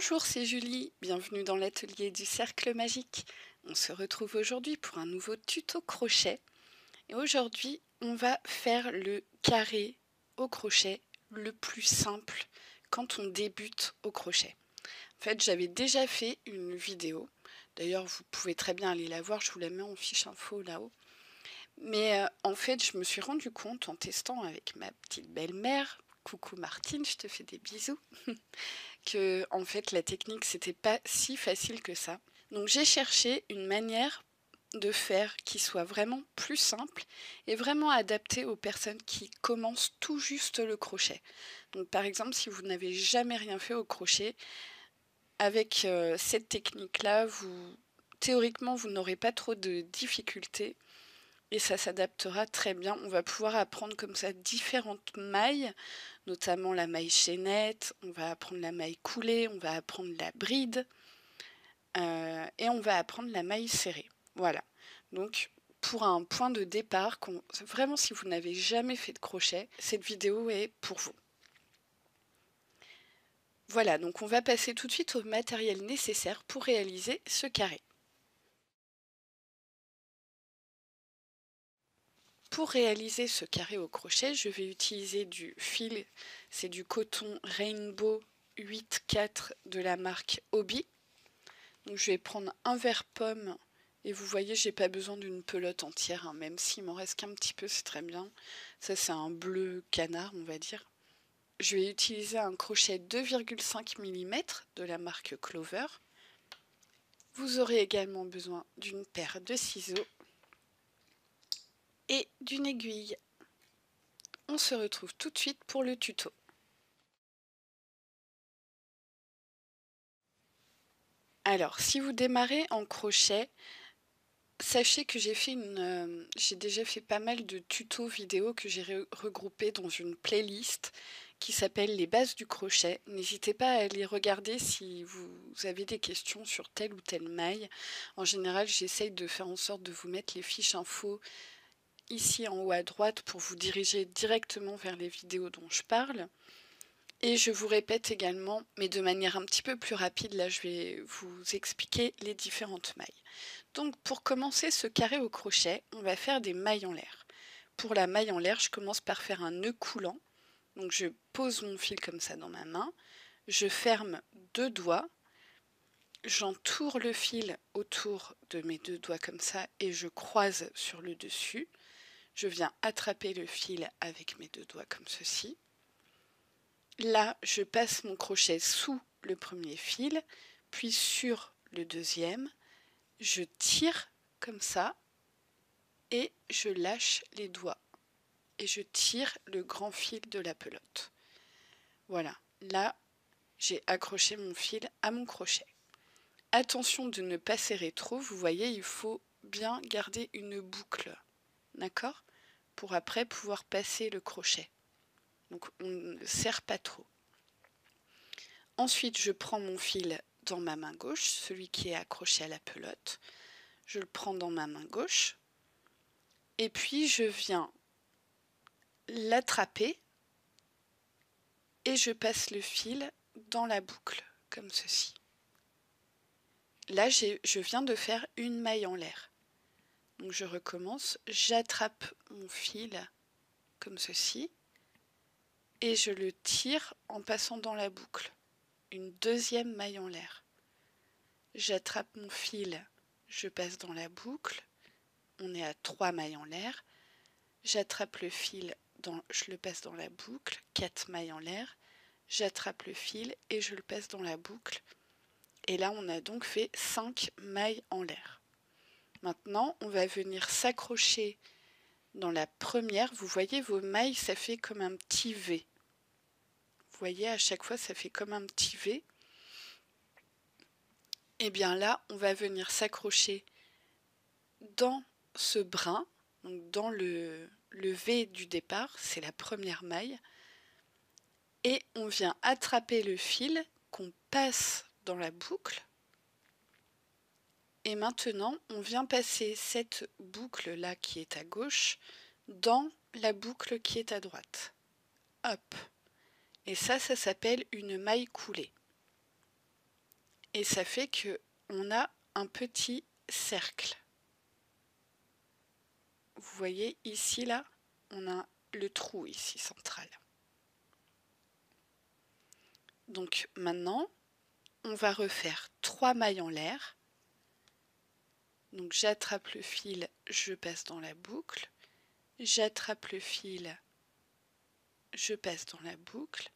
Bonjour, c'est Julie, bienvenue dans l'atelier du cercle magique. On se retrouve aujourd'hui pour un nouveau tuto crochet. Et aujourd'hui, on va faire le carré au crochet le plus simple quand on débute au crochet. En fait, j'avais déjà fait une vidéo. D'ailleurs, vous pouvez très bien aller la voir, je vous la mets en fiche info là-haut. Mais en fait, je me suis rendu compte en testant avec ma petite belle-mère, coucou Martine, je te fais des bisous, que en fait la technique c'était pas si facile que ça. Donc j'ai cherché une manière de faire qui soit vraiment plus simple et vraiment adaptée aux personnes qui commencent tout juste le crochet. Donc par exemple, si vous n'avez jamais rien fait au crochet, avec cette technique-là, théoriquement vous n'aurez pas trop de difficultés et ça s'adaptera très bien. On va pouvoir apprendre comme ça différentes mailles, notamment la maille chaînette, on va apprendre la maille coulée, on va apprendre la bride et on va apprendre la maille serrée. Voilà. Donc pour un point de départ, vraiment si vous n'avez jamais fait de crochet, cette vidéo est pour vous. Voilà, donc on va passer tout de suite au matériel nécessaire pour réaliser ce carré. Pour réaliser ce carré au crochet, je vais utiliser du fil, c'est du coton Rainbow 8/4 de la marque Hobby. Donc je vais prendre un verre pomme et vous voyez, j'ai pas besoin d'une pelote entière, hein, même s'il m'en reste qu'un petit peu, c'est très bien. Ça c'est un bleu canard, on va dire. Je vais utiliser un crochet 2,5 mm de la marque Clover. Vous aurez également besoin d'une paire de ciseaux et d'une aiguille. On se retrouve tout de suite pour le tuto. Alors, si vous démarrez en crochet, sachez que j'ai déjà fait pas mal de tutos vidéo que j'ai regroupés dans une playlist qui s'appelle Les bases du crochet. N'hésitez pas à aller regarder si vous avez des questions sur telle ou telle maille. En général, j'essaye de faire en sorte de vous mettre les fiches infos ici en haut à droite pour vous diriger directement vers les vidéos dont je parle. Et je vous répète également, mais de manière un petit peu plus rapide, là je vais vous expliquer les différentes mailles. Donc pour commencer ce carré au crochet, on va faire des mailles en l'air. Pour la maille en l'air, je commence par faire un nœud coulant. Donc je pose mon fil comme ça dans ma main, je ferme deux doigts, j'entoure le fil autour de mes deux doigts comme ça et je croise sur le dessus. Je viens attraper le fil avec mes deux doigts comme ceci. Là, je passe mon crochet sous le premier fil, puis sur le deuxième. Je tire comme ça et je lâche les doigts. Et je tire le grand fil de la pelote. Voilà, là, j'ai accroché mon fil à mon crochet. Attention de ne pas serrer trop, vous voyez, il faut bien garder une boucle, d'accord? Pour après pouvoir passer le crochet. Donc on ne serre pas trop. Ensuite, je prends mon fil dans ma main gauche, celui qui est accroché à la pelote. Je le prends dans ma main gauche. Et puis, je viens l'attraper et je passe le fil dans la boucle, comme ceci. Là, je viens de faire une maille en l'air. Donc, je recommence. J'attrape mon fil comme ceci et je le tire en passant dans la boucle. Une deuxième maille en l'air. J'attrape mon fil, je passe dans la boucle, on est à 3 mailles en l'air, j'attrape le fil, je le passe dans la boucle, 4 mailles en l'air, j'attrape le fil et je le passe dans la boucle. Et là, on a donc fait 5 mailles en l'air. Maintenant, on va venir s'accrocher dans la première. Vous voyez, vos mailles, ça fait comme un petit V. Vous voyez, à chaque fois, ça fait comme un petit V. Et bien là, on va venir s'accrocher dans ce brin, donc dans le V du départ, c'est la première maille, et on vient attraper le fil qu'on passe dans la boucle. Et maintenant, on vient passer cette boucle-là qui est à gauche dans la boucle qui est à droite. Hop. Et ça s'appelle une maille coulée. et ça fait que on a un petit cercle. Vous voyez ici là, on a le trou ici central. Donc maintenant, on va refaire 3 mailles en l'air. Donc j'attrape le fil, je passe dans la boucle. J'attrape le fil, je passe dans la boucle.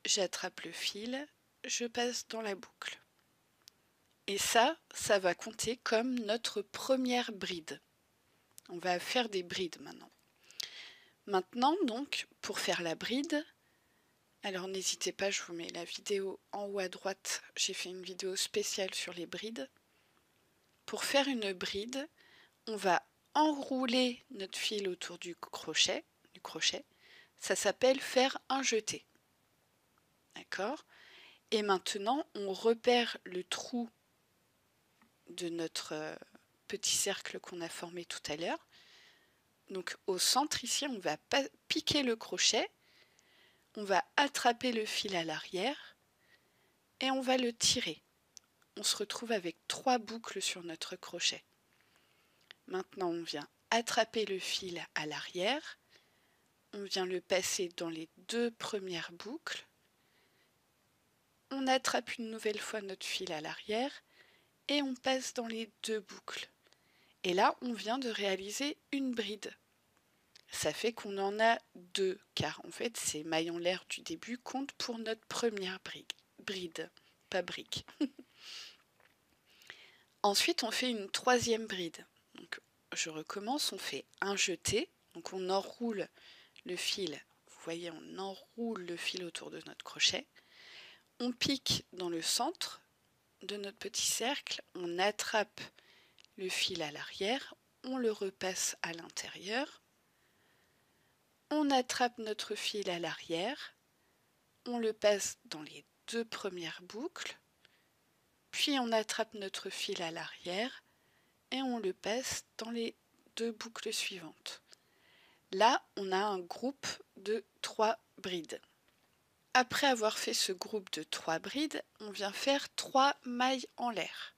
J'attrape le fil, je passe dans la boucle. Et ça va compter comme notre première bride. On va faire des brides maintenant. Maintenant, donc, pour faire la bride, alors n'hésitez pas, je vous mets la vidéo en haut à droite. J'ai fait une vidéo spéciale sur les brides. Pour faire une bride, on va enrouler notre fil autour du crochet. Ça s'appelle faire un jeté. D'accord ? Et maintenant, on repère le trou de notre petit cercle qu'on a formé tout à l'heure. Donc au centre ici, on va piquer le crochet, on va attraper le fil à l'arrière et on va le tirer. On se retrouve avec 3 boucles sur notre crochet. Maintenant, on vient attraper le fil à l'arrière, on vient le passer dans les 2 premières boucles, on attrape une nouvelle fois notre fil à l'arrière et on passe dans les 2 boucles. Et là, on vient de réaliser une bride. Ça fait qu'on en a 2, car en fait, ces mailles en l'air du début comptent pour notre première bride, pas brique. Ensuite, on fait une 3e bride. Donc, je recommence, on fait un jeté, donc on enroule le fil. Vous voyez, on enroule le fil autour de notre crochet. On pique dans le centre de notre petit cercle, on attrape le fil à l'arrière, on le repasse à l'intérieur, on attrape notre fil à l'arrière, on le passe dans les 2 premières boucles, puis on attrape notre fil à l'arrière et on le passe dans les 2 boucles suivantes. Là, on a un groupe de 3 brides. Après avoir fait ce groupe de 3 brides, on vient faire 3 mailles en l'air.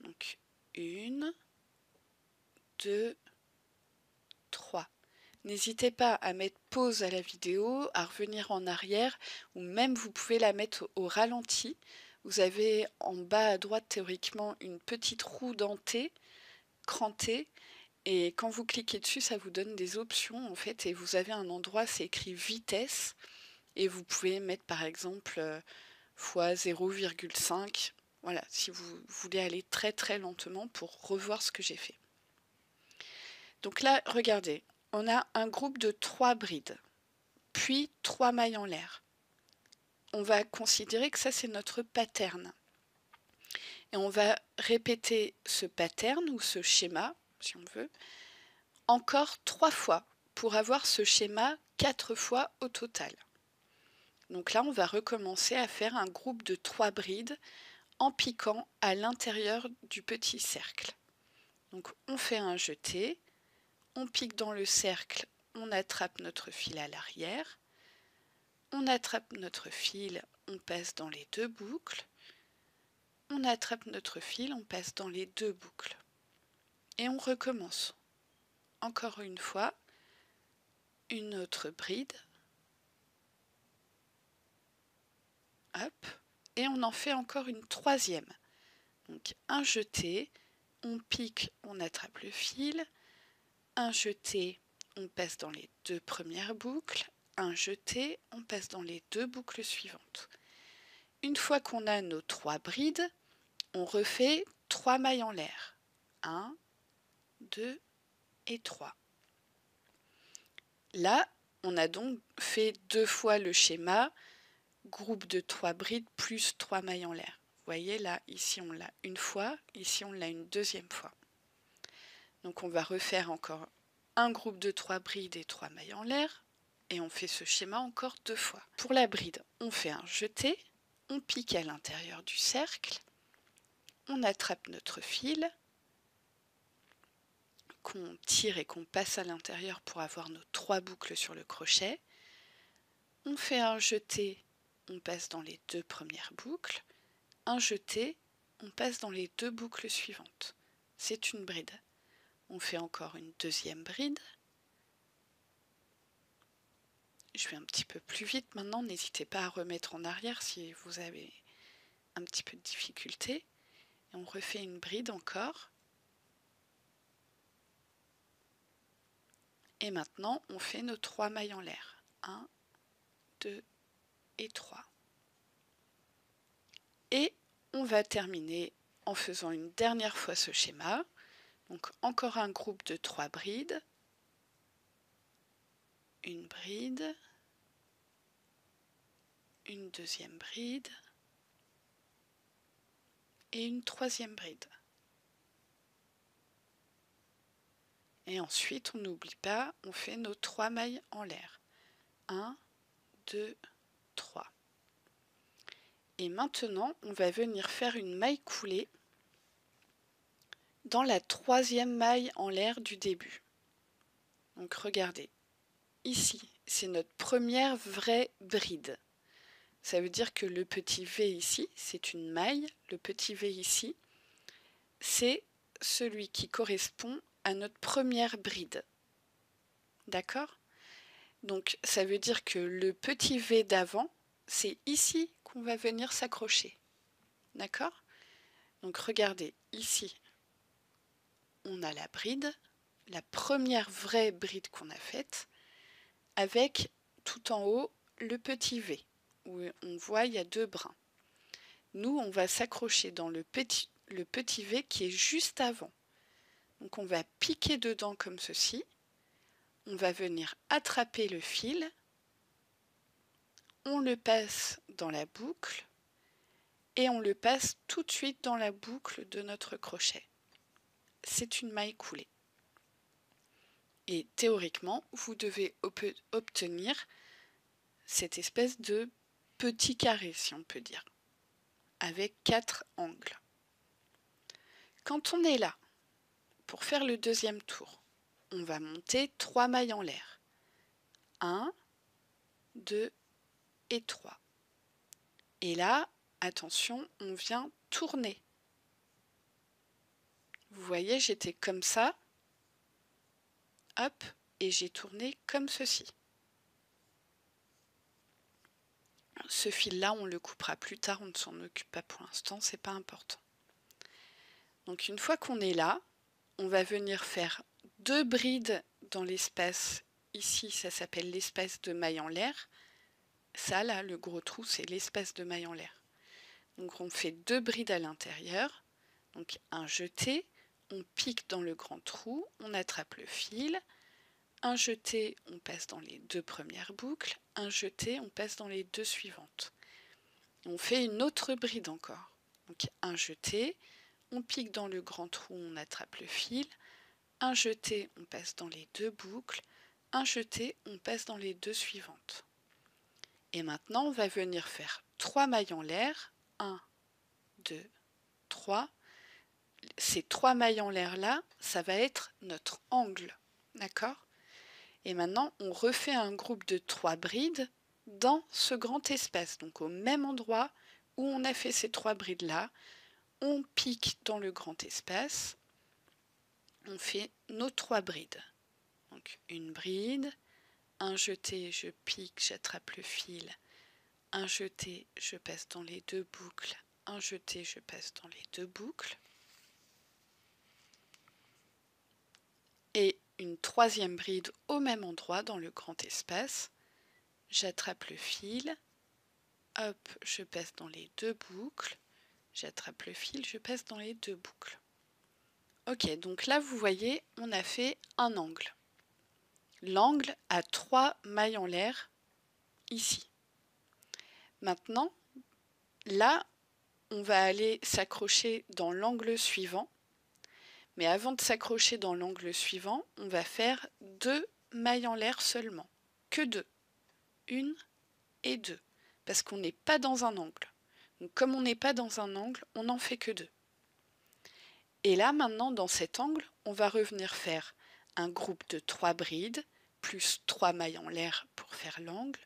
Donc 1, 2, 3. N'hésitez pas à mettre pause à la vidéo, à revenir en arrière, ou même vous pouvez la mettre au ralenti. Vous avez en bas à droite théoriquement une petite roue dentée, crantée, et quand vous cliquez dessus, ça vous donne des options en fait, et vous avez un endroit, c'est écrit vitesse, et vous pouvez mettre par exemple fois 0,5. Voilà, si vous voulez aller très très lentement pour revoir ce que j'ai fait. Donc là, regardez, on a un groupe de 3 brides, puis 3 mailles en l'air. On va considérer que ça, c'est notre pattern. Et on va répéter ce pattern ou ce schéma, si on veut, encore 3 fois pour avoir ce schéma 4 fois au total. Donc là, on va recommencer à faire un groupe de 3 brides en piquant à l'intérieur du petit cercle. Donc on fait un jeté, on pique dans le cercle, on attrape notre fil à l'arrière, on attrape notre fil, on passe dans les 2 boucles, on attrape notre fil, on passe dans les 2 boucles. Et on recommence. Encore une fois, une autre bride. Hop. Et on en fait encore une 3e. Donc un jeté, on pique, on attrape le fil, un jeté, on passe dans les 2 premières boucles, un jeté, on passe dans les 2 boucles suivantes. Une fois qu'on a nos 3 brides, on refait 3 mailles en l'air. 1, 2 et 3. Là, on a donc fait 2 fois le schéma, groupe de 3 brides plus 3 mailles en l'air. Vous voyez là, ici on l'a une fois, ici on l'a une 2e fois. Donc on va refaire encore un groupe de 3 brides et 3 mailles en l'air, et on fait ce schéma encore 2 fois. Pour la bride, on fait un jeté, on pique à l'intérieur du cercle, on attrape notre fil, qu'on tire et qu'on passe à l'intérieur pour avoir nos 3 boucles sur le crochet. On fait un jeté, on passe dans les 2 premières boucles, un jeté, on passe dans les 2 boucles suivantes. C'est une bride. On fait encore une deuxième bride. Je vais un petit peu plus vite maintenant, n'hésitez pas à remettre en arrière si vous avez un petit peu de difficulté. Et on refait une bride encore. Et maintenant, on fait nos 3 mailles en l'air. 1, 2 et 3. Et on va terminer en faisant une dernière fois ce schéma. Donc encore un groupe de 3 brides. Une bride. Une deuxième bride. Et une troisième bride. Et ensuite, on n'oublie pas, on fait nos 3 mailles en l'air. 1, 2, 3. Et maintenant, on va venir faire une maille coulée dans la 3e maille en l'air du début. Donc regardez, ici, c'est notre première vraie bride. Ça veut dire que le petit V ici, c'est une maille. Le petit V ici, c'est celui qui correspond à notre première bride. D'accord ? Donc ça veut dire que le petit V d'avant, c'est ici qu'on va venir s'accrocher. D'accord ? Donc regardez, ici, on a la bride, la première vraie bride qu'on a faite, avec tout en haut le petit V, où on voit il y a 2 brins. Nous, on va s'accrocher dans le petit V qui est juste avant. Donc on va piquer dedans comme ceci. On va venir attraper le fil. On le passe dans la boucle. Et on le passe tout de suite dans la boucle de notre crochet. C'est une maille coulée. Et théoriquement, vous devez obtenir cette espèce de petit carré, si on peut dire, avec 4 angles. Quand on est là, pour faire le deuxième tour, on va monter 3 mailles en l'air. 1, 2 et 3. Et là, attention, on vient tourner. Vous voyez, j'étais comme ça, hop, et j'ai tourné comme ceci. Ce fil-là, on le coupera plus tard, on ne s'en occupe pas pour l'instant, c'est pas important. Donc une fois qu'on est là, on va venir faire 2 brides dans l'espace. Ici, ça s'appelle l'espace de maille en l'air. Ça, là, le gros trou, c'est l'espace de maille en l'air. Donc on fait 2 brides à l'intérieur. Donc un jeté, on pique dans le grand trou, on attrape le fil. Un jeté, on passe dans les 2 premières boucles. Un jeté, on passe dans les 2 suivantes. On fait une autre bride encore. Donc un jeté, on pique dans le grand trou, on attrape le fil. Un jeté, on passe dans les 2 boucles. Un jeté, on passe dans les 2 suivantes. Et maintenant, on va venir faire 3 mailles en l'air. 1, 2, 3. Ces 3 mailles en l'air là, ça va être notre angle. D'accord ? Et maintenant, on refait un groupe de 3 brides dans ce grand espace. Donc au même endroit où on a fait ces 3 brides là, on pique dans le grand espace. On fait nos 3 brides. Donc une bride, un jeté, je pique, j'attrape le fil. Un jeté, je passe dans les 2 boucles. Un jeté, je passe dans les 2 boucles. Et une troisième bride au même endroit dans le grand espace. J'attrape le fil. Hop, je passe dans les 2 boucles. J'attrape le fil, je passe dans les 2 boucles. Ok, donc là, vous voyez, on a fait un angle. L'angle a 3 mailles en l'air ici. Maintenant, là, on va aller s'accrocher dans l'angle suivant. Mais avant de s'accrocher dans l'angle suivant, on va faire 2 mailles en l'air seulement. Que 2. 1 et 2. Parce qu'on n'est pas dans un angle. Donc comme on n'est pas dans un angle, on n'en fait que 2. Et là, maintenant, dans cet angle, on va revenir faire un groupe de 3 brides, plus 3 mailles en l'air pour faire l'angle,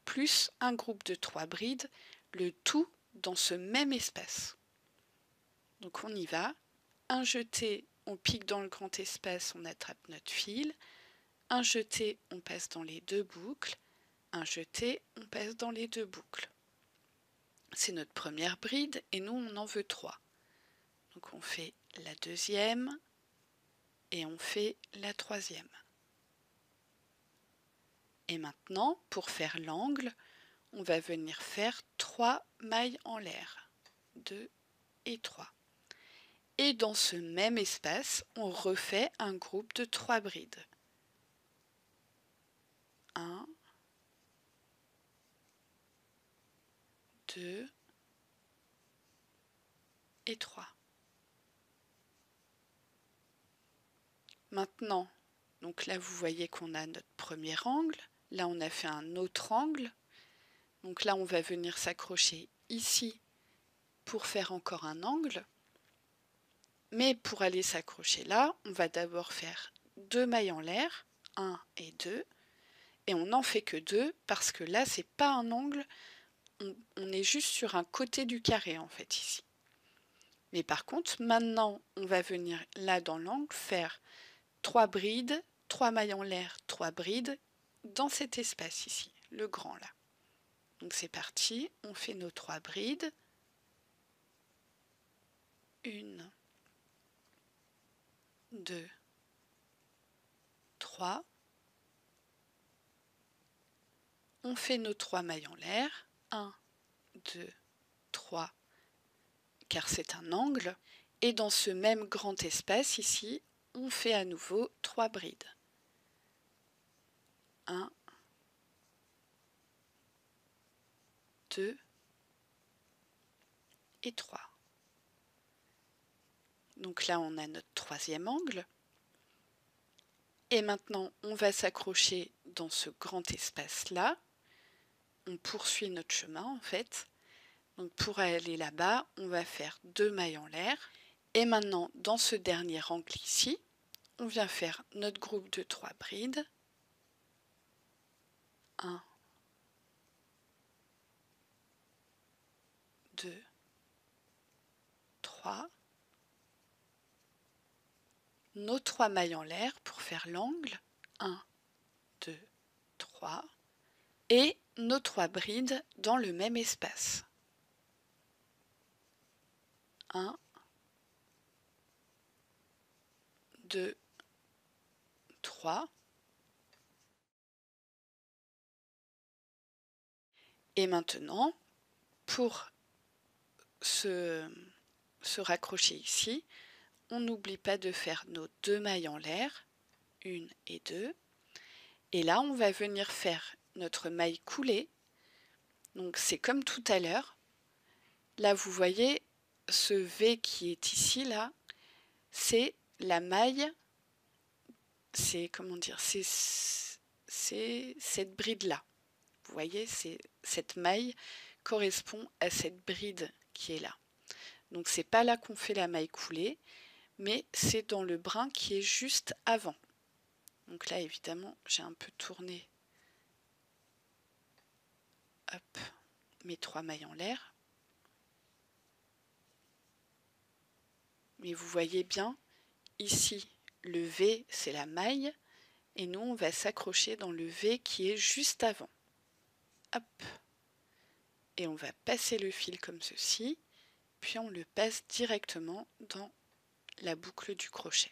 plus un groupe de 3 brides, le tout dans ce même espace. Donc on y va. Un jeté, on pique dans le grand espace, on attrape notre fil. Un jeté, on passe dans les deux boucles. Un jeté, on passe dans les deux boucles. C'est notre première bride et nous on en veut 3. Donc on fait la deuxième et on fait la troisième. Et maintenant, pour faire l'angle, on va venir faire 3 mailles en l'air. 2 et 3. Et dans ce même espace, on refait un groupe de 3 brides. 1, 2 et 3. Maintenant, donc là vous voyez qu'on a notre premier angle. Là on a fait un autre angle. Donc là on va venir s'accrocher ici pour faire encore un angle. Mais pour aller s'accrocher là, on va d'abord faire 2 mailles en l'air, 1 et 2. Et on n'en fait que 2 parce que là c'est pas un angle, on est juste sur un côté du carré en fait ici. Mais par contre maintenant on va venir là dans l'angle faire 3 brides, 3 mailles en l'air, 3 brides dans cet espace ici, le grand là. Donc c'est parti, on fait nos 3 brides. 1, 2, 3. On fait nos 3 mailles en l'air. 1, 2, 3, car c'est un angle. Et dans ce même grand espace ici, on fait à nouveau 3 brides. 1, 2 et 3. Donc là, on a notre troisième angle. Et maintenant, on va s'accrocher dans ce grand espace-là. On poursuit notre chemin en fait. Donc pour aller là-bas, on va faire 2 mailles en l'air. Et maintenant, dans ce dernier angle ici, on vient faire notre groupe de 3 brides. 1, 2, 3. Nos 3 mailles en l'air pour faire l'angle. 1, 2, 3. Et nos 3 brides dans le même espace. 1, 2, 3. Et maintenant, pour se raccrocher ici, on n'oublie pas de faire nos 2 mailles en l'air, 1 et 2. Et là, on va venir faire notre maille coulée. Donc c'est comme tout à l'heure. Là, vous voyez, ce V qui est ici, là, c'est la maille, c'est, comment dire, c'est cette bride-là. Vous voyez, cette maille correspond à cette bride qui est là. Donc c'est pas là qu'on fait la maille coulée, mais c'est dans le brin qui est juste avant. Donc là, évidemment, j'ai un peu tourné hop, mes 3 mailles en l'air. Mais vous voyez bien, ici, le V, c'est la maille, et nous, on va s'accrocher dans le V qui est juste avant. Hop. Et on va passer le fil comme ceci, puis on le passe directement dans la boucle du crochet.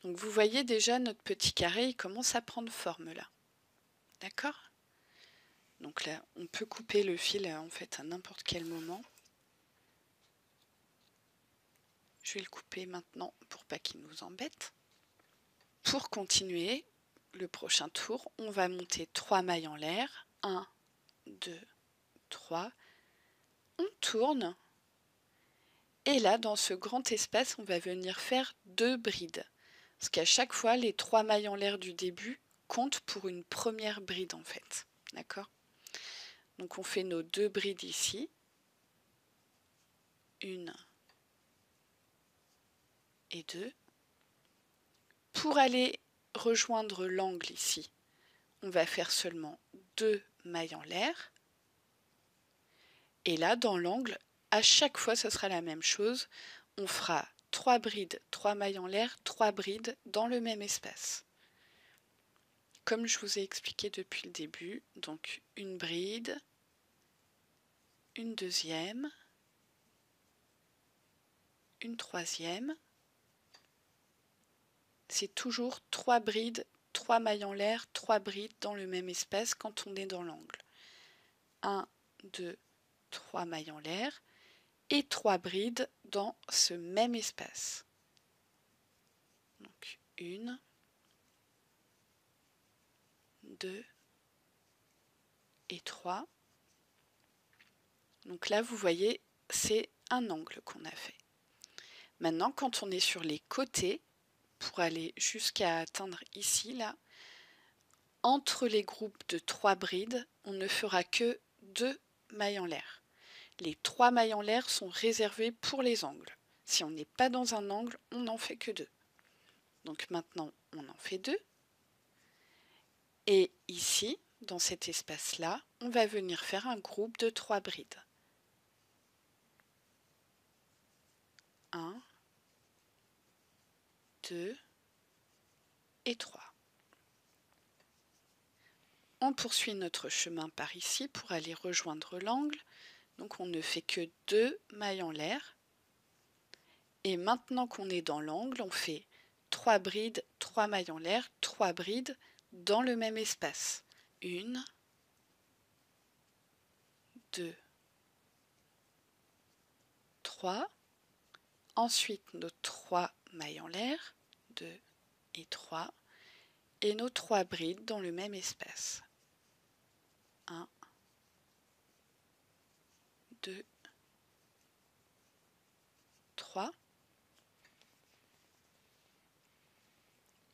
Donc vous voyez déjà notre petit carré, il commence à prendre forme là. D'accord ? Donc là, on peut couper le fil en fait à n'importe quel moment. Je vais le couper maintenant pour pas qu'il nous embête. Pour continuer le prochain tour, on va monter 3 mailles en l'air. 1, 2, 3. On tourne. Et là, dans ce grand espace, on va venir faire 2 brides. Parce qu'à chaque fois, les 3 mailles en l'air du début comptent pour une première bride en fait. D'accord ? Donc on fait nos 2 brides ici. 1 et 2. Pour aller rejoindre l'angle ici, on va faire seulement 2 mailles en l'air. Et là, dans l'angle, à chaque fois, ce sera la même chose. On fera 3 brides, 3 mailles en l'air, 3 brides dans le même espace. Comme je vous ai expliqué depuis le début, donc une bride, une deuxième, une troisième. C'est toujours 3 brides, 3 mailles en l'air, 3 brides dans le même espace quand on est dans l'angle. 1, 2, 3 mailles en l'air et 3 brides dans ce même espace. Donc 1, 2 et 3. Donc là, vous voyez, c'est un angle qu'on a fait. Maintenant, quand on est sur les côtés, pour aller jusqu'à atteindre ici, là, entre les groupes de 3 brides, on ne fera que 2 mailles en l'air. Les 3 mailles en l'air sont réservées pour les angles. Si on n'est pas dans un angle, on n'en fait que 2. Donc maintenant, on en fait 2. Et ici, dans cet espace-là, on va venir faire un groupe de 3 brides. 1, 2 et 3. On poursuit notre chemin par ici pour aller rejoindre l'angle. Donc on ne fait que 2 mailles en l'air. Et maintenant qu'on est dans l'angle, on fait 3 brides, 3 mailles en l'air, 3 brides dans le même espace. 1, 2, 3. Ensuite, nos 3 mailles en l'air, 2 et 3. Et nos 3 brides dans le même espace. 1, 2, 3.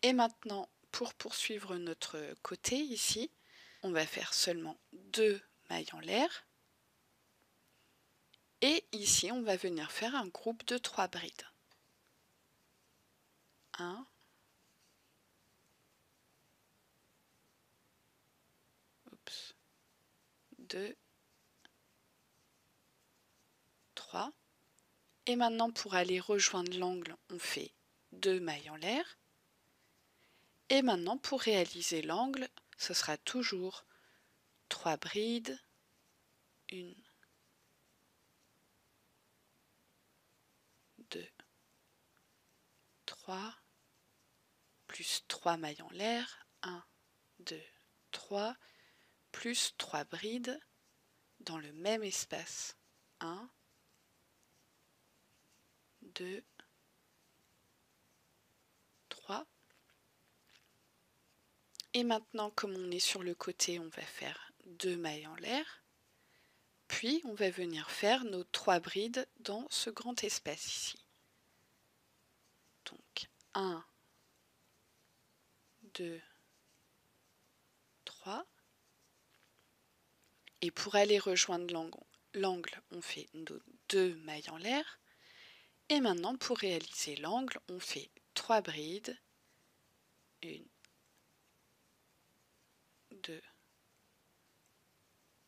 Et maintenant, pour poursuivre notre côté ici, on va faire seulement 2 mailles en l'air. Et ici, on va venir faire un groupe de 3 brides. 1, 2, 3. Et maintenant, pour aller rejoindre l'angle, on fait 2 mailles en l'air. Et maintenant, pour réaliser l'angle, ce sera toujours 3 brides, 1, 2, 3, plus 3 mailles en l'air, 1, 2, 3, plus 3 brides dans le même espace, 1, 2, 3. Et maintenant, comme on est sur le côté, on va faire 2 mailles en l'air. Puis, on va venir faire nos 3 brides dans ce grand espace ici. Donc, 1, 2, 3. Et pour aller rejoindre l'angle, on fait nos 2 mailles en l'air. Et maintenant, pour réaliser l'angle, on fait 3 brides. 1, 2,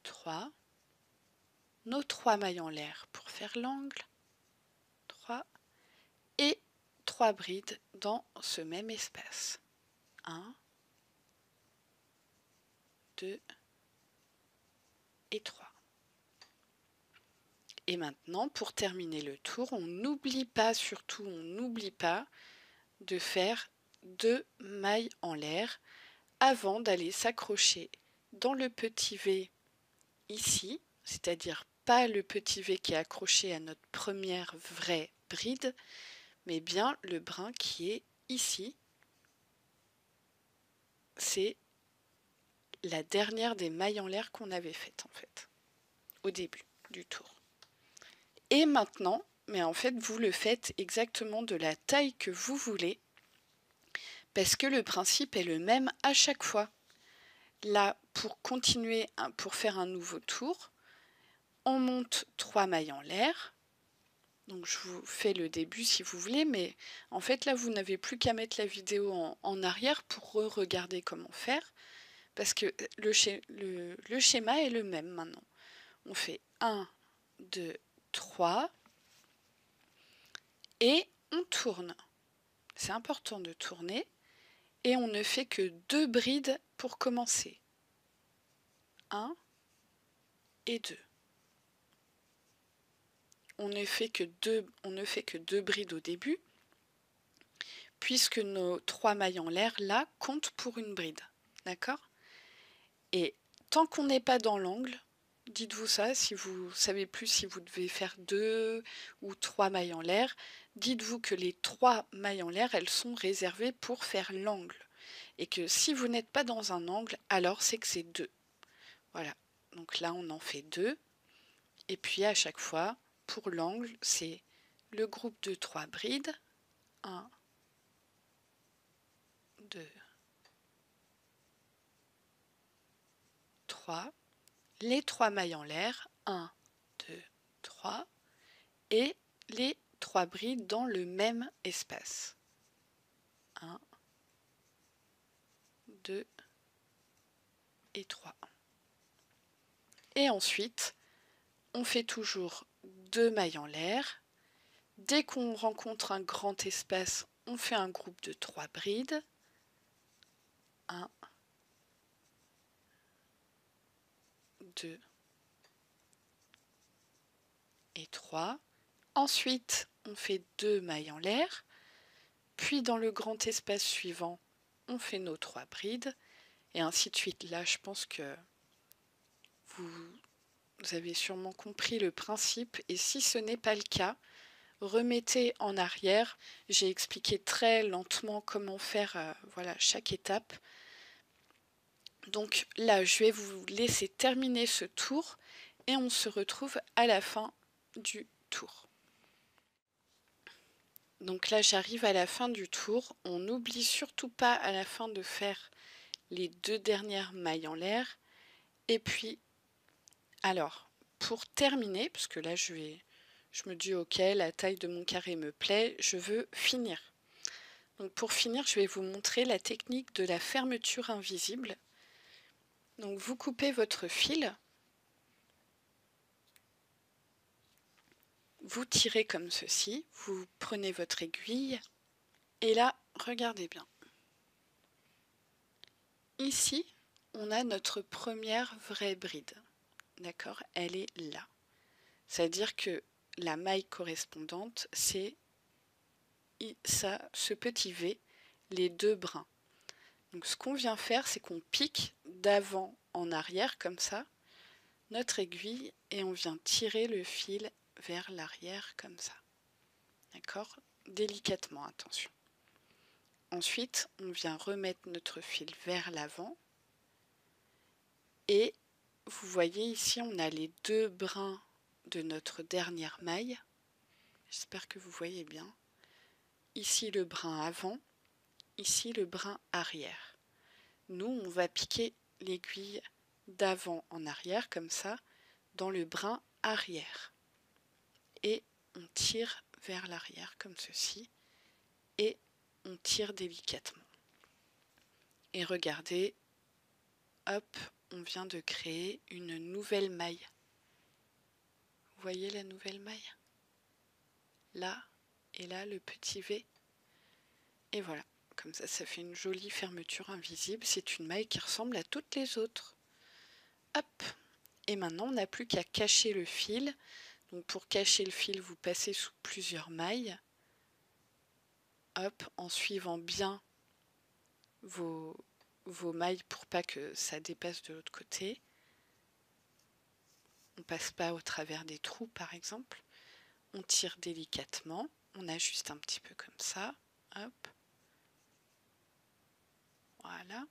3. Nos 3 mailles en l'air pour faire l'angle. 3. Et 3 brides dans ce même espace. 1, 2 et 3. Et maintenant, pour terminer le tour, on n'oublie pas, surtout on n'oublie pas de faire 2 mailles en l'air avant d'aller s'accrocher dans le petit V ici, c'est-à-dire pas le petit V qui est accroché à notre première vraie bride, mais bien le brin qui est ici. C'est la dernière des mailles en l'air qu'on avait faites en fait, au début du tour. Et maintenant, mais en fait vous le faites exactement de la taille que vous voulez, parce que le principe est le même à chaque fois. Là, pour continuer, pour faire un nouveau tour, on monte 3 mailles en l'air. Donc je vous fais le début si vous voulez, mais en fait là vous n'avez plus qu'à mettre la vidéo en arrière pour regarder comment faire, parce que le schéma est le même maintenant. On fait 1, 2, 3 et on tourne. C'est important de tourner et on ne fait que 2 brides pour commencer. 1 et 2. On ne fait que 2 brides au début puisque nos 3 mailles en l'air là comptent pour une bride. D'accord? Et tant qu'on n'est pas dans l'angle, dites-vous ça, si vous savez plus si vous devez faire 2 ou 3 mailles en l'air, dites-vous que les 3 mailles en l'air, elles sont réservées pour faire l'angle. Et que si vous n'êtes pas dans un angle, alors c'est que c'est 2. Voilà, donc là on en fait 2. Et puis à chaque fois, pour l'angle, c'est le groupe de 3 brides. 1, 2, 3. Les 3 mailles en l'air. 1, 2, 3. Et les 3 brides dans le même espace. 1, 2 et 3. Et ensuite, on fait toujours 2 mailles en l'air. Dès qu'on rencontre un grand espace, on fait un groupe de 3 brides. 1, 2 et 3. Ensuite, on fait 2 mailles en l'air. Puis dans le grand espace suivant, on fait nos 3 brides. Et ainsi de suite. Là, je pense que vous avez sûrement compris le principe. Et si ce n'est pas le cas, remettez en arrière. J'ai expliqué très lentement comment faire voilà, chaque étape. Donc là, je vais vous laisser terminer ce tour et on se retrouve à la fin du tour. Donc là, j'arrive à la fin du tour. On n'oublie surtout pas à la fin de faire les 2 dernières mailles en l'air. Et puis, alors, pour terminer, parce que là, je me dis, ok, la taille de mon carré me plaît, je veux finir. Donc pour finir, je vais vous montrer la technique de la fermeture invisible. Donc vous coupez votre fil, vous tirez comme ceci, vous prenez votre aiguille, et là, regardez bien. Ici, on a notre première vraie bride. D'accord? Elle est là. C'est-à-dire que la maille correspondante, c'est ce petit V, les 2 brins. Donc ce qu'on vient faire, c'est qu'on pique d'avant en arrière, comme ça, notre aiguille, et on vient tirer le fil vers l'arrière, comme ça. D'accord? Délicatement, attention. Ensuite, on vient remettre notre fil vers l'avant. Et vous voyez ici, on a les 2 brins de notre dernière maille. J'espère que vous voyez bien. Ici le brin avant, ici le brin arrière. Nous, on va piquer l'aiguille d'avant en arrière, comme ça, dans le brin arrière. Et on tire vers l'arrière, comme ceci. Et on tire délicatement. Et regardez, hop, on vient de créer une nouvelle maille. Vous voyez la nouvelle maille? Là, et là, le petit V. Et voilà, comme ça fait une jolie fermeture invisible. C'est une maille qui ressemble à toutes les autres. Hop! Et maintenant, on n'a plus qu'à cacher le fil. Donc pour cacher le fil, vous passez sous plusieurs mailles. Hop, en suivant bien vos mailles pour pas que ça dépasse de l'autre côté. On passe pas au travers des trous, par exemple. On tire délicatement. On ajuste un petit peu comme ça. Hop. Voilà.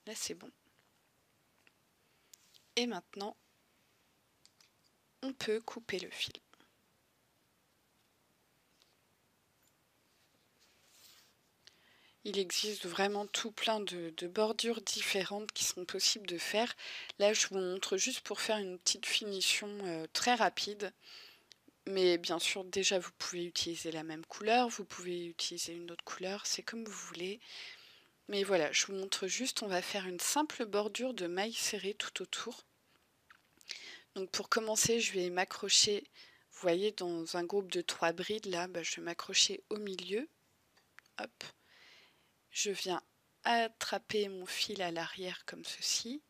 Là, c'est bon. Et maintenant, on peut couper le fil. Il existe vraiment tout plein de bordures différentes qui sont possibles de faire. Là, je vous montre juste pour faire une petite finition très rapide. Mais bien sûr, déjà, vous pouvez utiliser la même couleur, vous pouvez utiliser une autre couleur, c'est comme vous voulez. Mais voilà, je vous montre juste, on va faire une simple bordure de mailles serrées tout autour. Donc pour commencer, je vais m'accrocher, vous voyez, dans un groupe de 3 brides, là, je vais m'accrocher au milieu. Hop. Je viens attraper mon fil à l'arrière comme ceci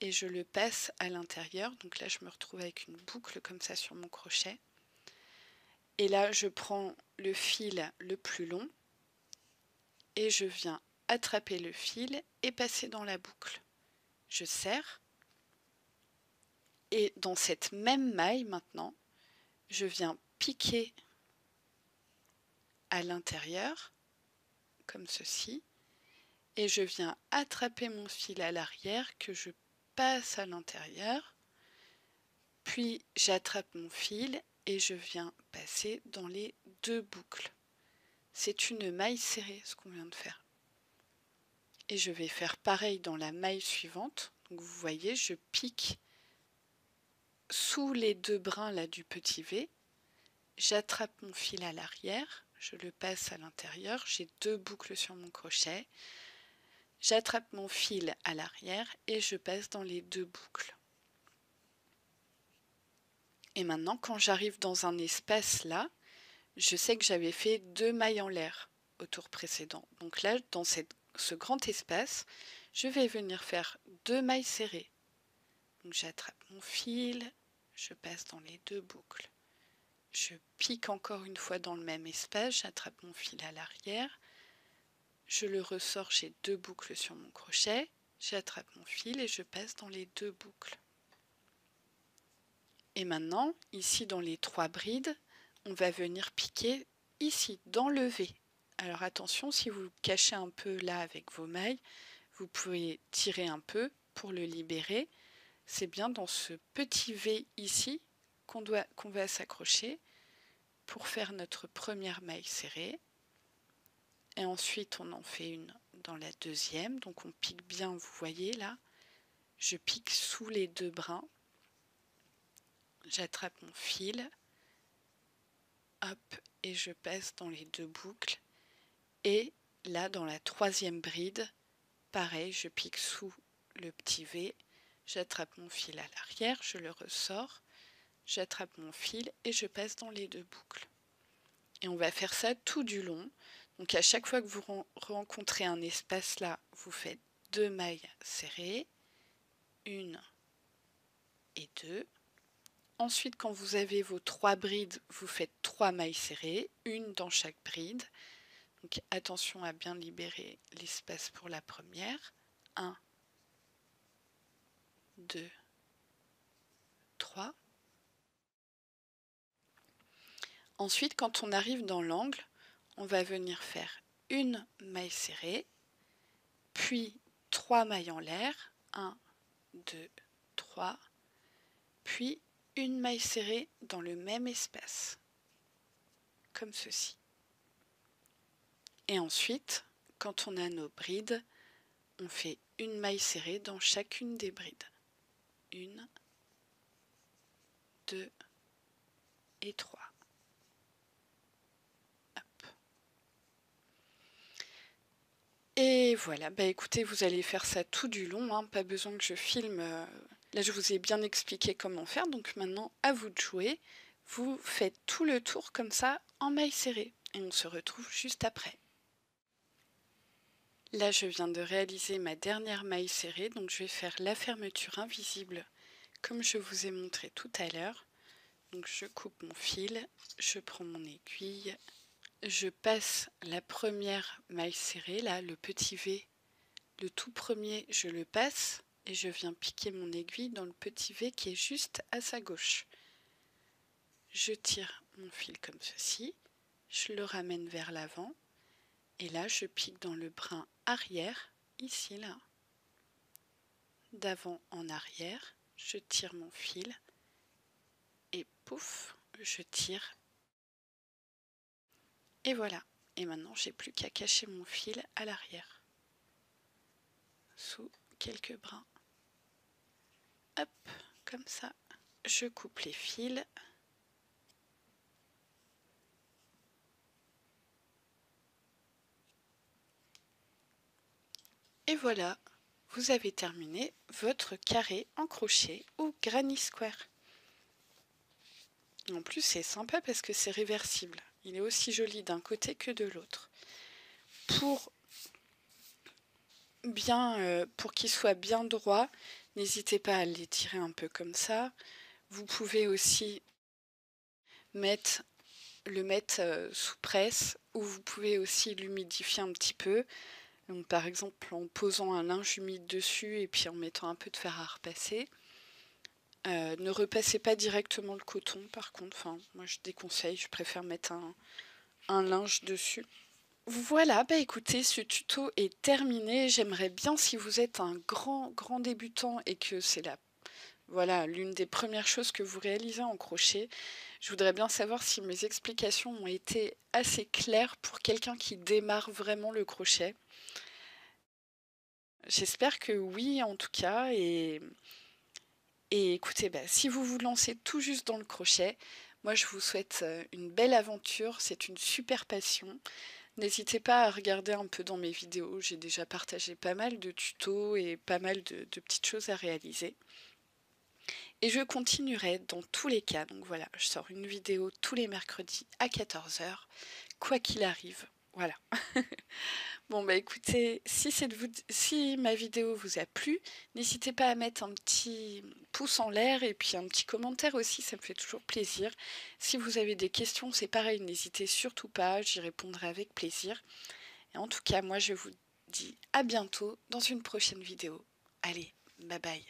et je le passe à l'intérieur. Donc là, je me retrouve avec une boucle comme ça sur mon crochet. Et là, je prends le fil le plus long et je viens attraper le fil et passer dans la boucle. Je serre. Et dans cette même maille maintenant, je viens piquer à l'intérieur, comme ceci, et je viens attraper mon fil à l'arrière que je passe à l'intérieur, puis j'attrape mon fil et je viens passer dans les 2 boucles. C'est une maille serrée ce qu'on vient de faire. Et je vais faire pareil dans la maille suivante. Donc vous voyez, je pique sous les 2 brins là du petit V, j'attrape mon fil à l'arrière, je le passe à l'intérieur, j'ai 2 boucles sur mon crochet, j'attrape mon fil à l'arrière et je passe dans les 2 boucles. Et maintenant, quand j'arrive dans un espace là, je sais que j'avais fait 2 mailles en l'air au tour précédent. Donc là, dans ce grand espace, je vais venir faire 2 mailles serrées. Donc j'attrape mon fil, je passe dans les 2 boucles. Je pique encore une fois dans le même espace, j'attrape mon fil à l'arrière, je le ressors, j'ai 2 boucles sur mon crochet, j'attrape mon fil et je passe dans les 2 boucles. Et maintenant, ici dans les 3 brides, on va venir piquer ici, dans le V. Alors attention, si vous cachez un peu là avec vos mailles, vous pouvez tirer un peu pour le libérer. C'est bien dans ce petit V ici qu'on va s'accrocher pour faire notre première maille serrée. Et ensuite, on en fait une dans la deuxième. Donc on pique bien, vous voyez là. Je pique sous les 2 brins. J'attrape mon fil. Hop, et je passe dans les 2 boucles. Et là, dans la 3e bride, pareil, je pique sous le petit V. J'attrape mon fil à l'arrière, je le ressors. J'attrape mon fil et je passe dans les 2 boucles. Et on va faire ça tout du long. Donc à chaque fois que vous rencontrez un espace là, vous faites 2 mailles serrées, 1 et 2. Ensuite, quand vous avez vos 3 brides, vous faites 3 mailles serrées, une dans chaque bride. Donc attention à bien libérer l'espace pour la première. 1, 2, 3. Ensuite, quand on arrive dans l'angle, on va venir faire une maille serrée, puis 3 mailles en l'air, 1, 2, 3, puis une maille serrée dans le même espace, comme ceci. Et ensuite, quand on a nos brides, on fait une maille serrée dans chacune des brides. 1, 2 et 3. Et voilà, écoutez, vous allez faire ça tout du long, hein, pas besoin que je filme. Là, je vous ai bien expliqué comment faire, donc maintenant, à vous de jouer. Vous faites tout le tour comme ça, en maille serrée. Et on se retrouve juste après. Là, je viens de réaliser ma dernière maille serrée, donc je vais faire la fermeture invisible, comme je vous ai montré tout à l'heure. Donc je coupe mon fil, je prends mon aiguille. Je passe la première maille serrée, là, le petit V, le tout premier, je le passe et je viens piquer mon aiguille dans le petit V qui est juste à sa gauche. Je tire mon fil comme ceci, je le ramène vers l'avant et là je pique dans le brin arrière, ici là, d'avant en arrière, je tire mon fil et pouf, je tire. Et voilà, et maintenant j'ai plus qu'à cacher mon fil à l'arrière, sous quelques brins. Hop, comme ça, je coupe les fils. Et voilà, vous avez terminé votre carré en crochet ou granny square. En plus, c'est sympa parce que c'est réversible. Il est aussi joli d'un côté que de l'autre. Pour qu'il soit bien droit, n'hésitez pas à l'étirer un peu comme ça. Vous pouvez aussi le mettre sous presse, ou vous pouvez aussi l'humidifier un petit peu. Donc, par exemple en posant un linge humide dessus et puis en mettant un peu de fer à repasser. Ne repassez pas directement le coton par contre, enfin, moi je déconseille, je préfère mettre un linge dessus. Voilà, bah écoutez, ce tuto est terminé. J'aimerais bien, si vous êtes un grand débutant et que c'est l'une des premières choses que vous réalisez en crochet, je voudrais bien savoir si mes explications ont été assez claires pour quelqu'un qui démarre vraiment le crochet. J'espère que oui, en tout cas, et écoutez, bah, si vous vous lancez tout juste dans le crochet, moi je vous souhaite une belle aventure, c'est une super passion. N'hésitez pas à regarder un peu dans mes vidéos, j'ai déjà partagé pas mal de tutos et pas mal de petites choses à réaliser. Et je continuerai dans tous les cas, donc voilà, je sors une vidéo tous les mercredis à 14 h, quoi qu'il arrive, voilà. Bon bah écoutez, si ma vidéo vous a plu, n'hésitez pas à mettre un petit pouce en l'air et puis un petit commentaire aussi, ça me fait toujours plaisir. Si vous avez des questions, c'est pareil, n'hésitez surtout pas, j'y répondrai avec plaisir. Et en tout cas, moi je vous dis à bientôt dans une prochaine vidéo. Allez, bye bye.